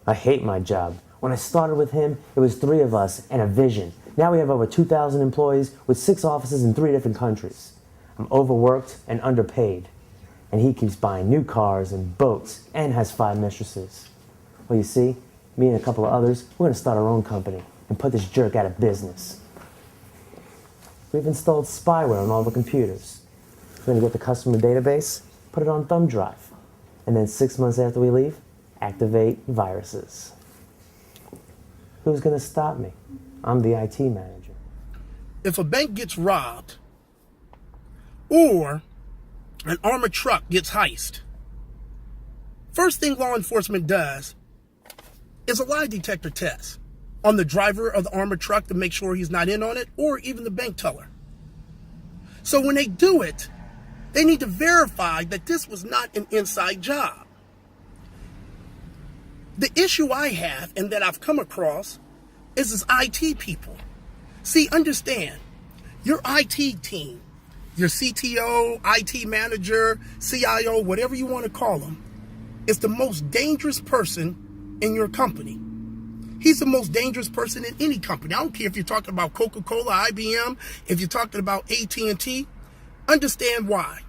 I hate my job. When I started with him, it was 3 of us and a vision. Now we have over 2,000 employees with 6 offices in 3 different countries. I'm overworked and underpaid. And he keeps buying new cars and boats and has 5 mistresses. Well, you see, me and a couple of others, we're going to start our own company and put this jerk out of business. We've installed spyware on all the computers. We're going to get the customer database, put it on thumb drive, and then 6 months after we leave, activate viruses. Who's going to stop me? I'm the IT manager. If a bank gets robbed or an armored truck gets heist, first thing law enforcement does is a lie detector test on the driver of the armored truck to make sure he's not in on it, or even the bank teller. So when they do it, they need to verify that this was not an inside job. The issue I have and that I've come across is IT people. See, understand, your IT team, your CTO, IT manager, CIO, whatever you want to call them, is the most dangerous person in your company. He's the most dangerous person in any company. I don't care if you're talking about Coca-Cola, IBM, if you're talking about AT&T. Understand why.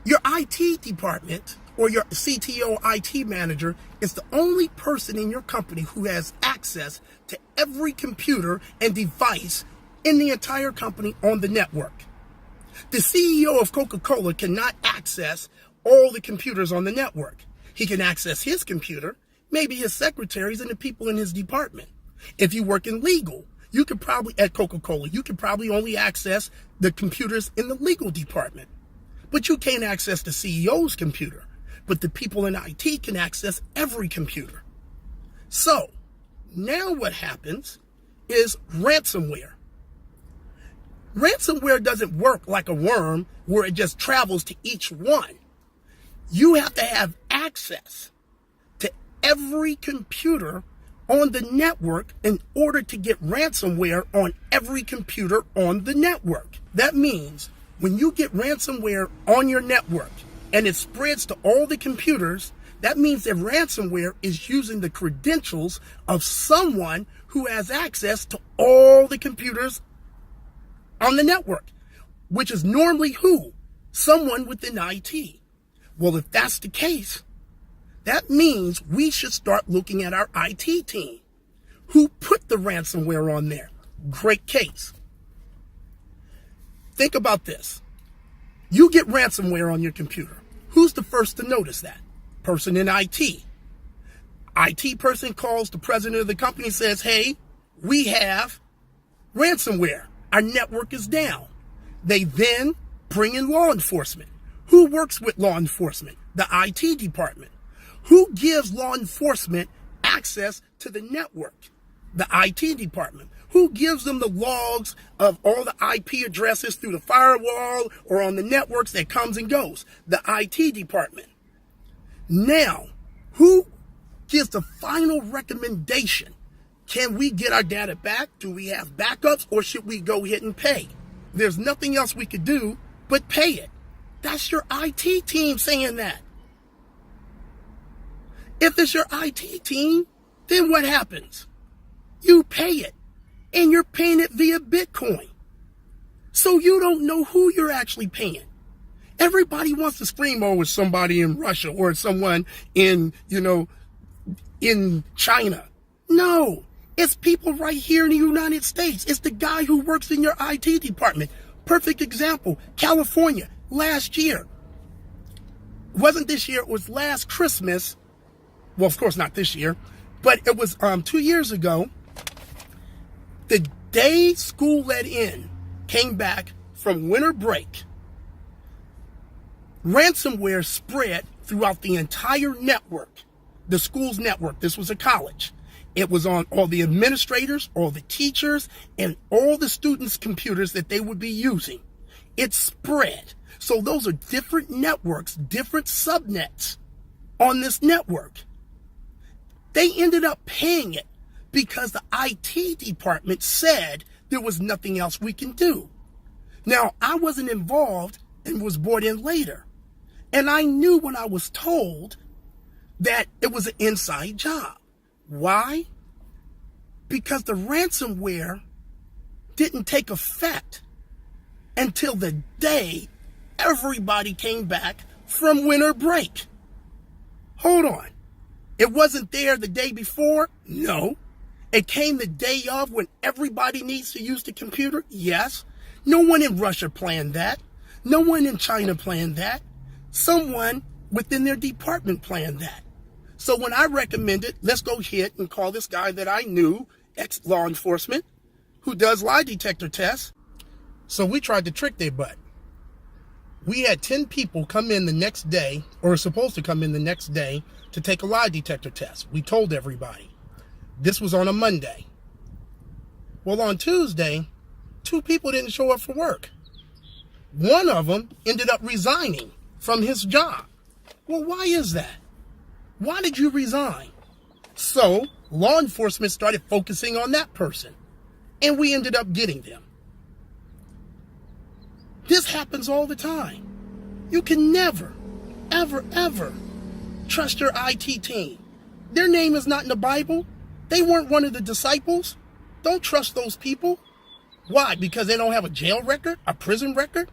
Your IT department or your CTO IT manager is the only person in your company who has access to every computer and device in the entire company on the network. The CEO of Coca-Cola cannot access all the computers on the network. He can access his computer, maybe his secretaries and the people in his department. If you work in legal, you could probably, at Coca-Cola, you could probably only access the computers in the legal department. But you can't access the CEO's computer. But the people in IT can access every computer. So, now what happens is ransomware. Ransomware doesn't work like a worm where it just travels to each one. You have to have access to every computer on the network in order to get ransomware on every computer on the network. That means when you get ransomware on your network and it spreads to all the computers, that means that ransomware is using the credentials of someone who has access to all the computers on the network, which is normally who? Someone within IT. Well, if that's the case, that means we should start looking at our IT team. Who put the ransomware on there? Great case. Think about this. You get ransomware on your computer. Who's the first to notice that? Person in IT. IT person calls the president of the company and says, hey, we have ransomware. Our network is down. They then bring in law enforcement. Who works with law enforcement? The IT department. Who gives law enforcement access to the network? The IT department. Who gives them the logs of all the IP addresses through the firewall or on the networks that comes and goes? The IT department. Now, who gives the final recommendation? Can we get our data back? Do we have backups, or should we go ahead and pay? There's nothing else we could do but pay it. That's your IT team saying that. If it's your IT team, then what happens? You pay it, and you're paying it via Bitcoin. So you don't know who you're actually paying. Everybody wants to scream, oh, it's somebody in Russia or it's someone in, in China. No, it's people right here in the United States. It's the guy who works in your IT department. Perfect example, California, last year. It wasn't this year, it was last Christmas. Well, of course not this year, but it was 2 years ago. The day school let in, came back from winter break, ransomware spread throughout the entire network, the school's network. This was a college. It was on all the administrators, all the teachers, and all the students' computers that they would be using. It spread. So those are different networks, different subnets on this network. They ended up paying it because the IT department said there was nothing else we can do. Now, I wasn't involved and was brought in later. And I knew when I was told that it was an inside job. Why? Because the ransomware didn't take effect until the day everybody came back from winter break. Hold on. It wasn't there the day before? No. It came the day of when everybody needs to use the computer? Yes. No one in Russia planned that. No one in China planned that. Someone within their department planned that. So when I recommended, let's go hit and call this guy that I knew, ex-law enforcement, who does lie detector tests. So we tried to trick their butt. We had 10 people come in the next day, or were supposed to come in the next day, to take a lie detector test. We told everybody. This was on a Monday. Well, on Tuesday, 2 people didn't show up for work. One of them ended up resigning from his job. Well, why is that? Why did you resign? So law enforcement started focusing on that person, and we ended up getting them. This happens all the time. You can never, ever, ever trust your IT team. Their name is not in the Bible. They weren't one of the disciples. Don't trust those people. Why? Because they don't have a jail record, a prison record?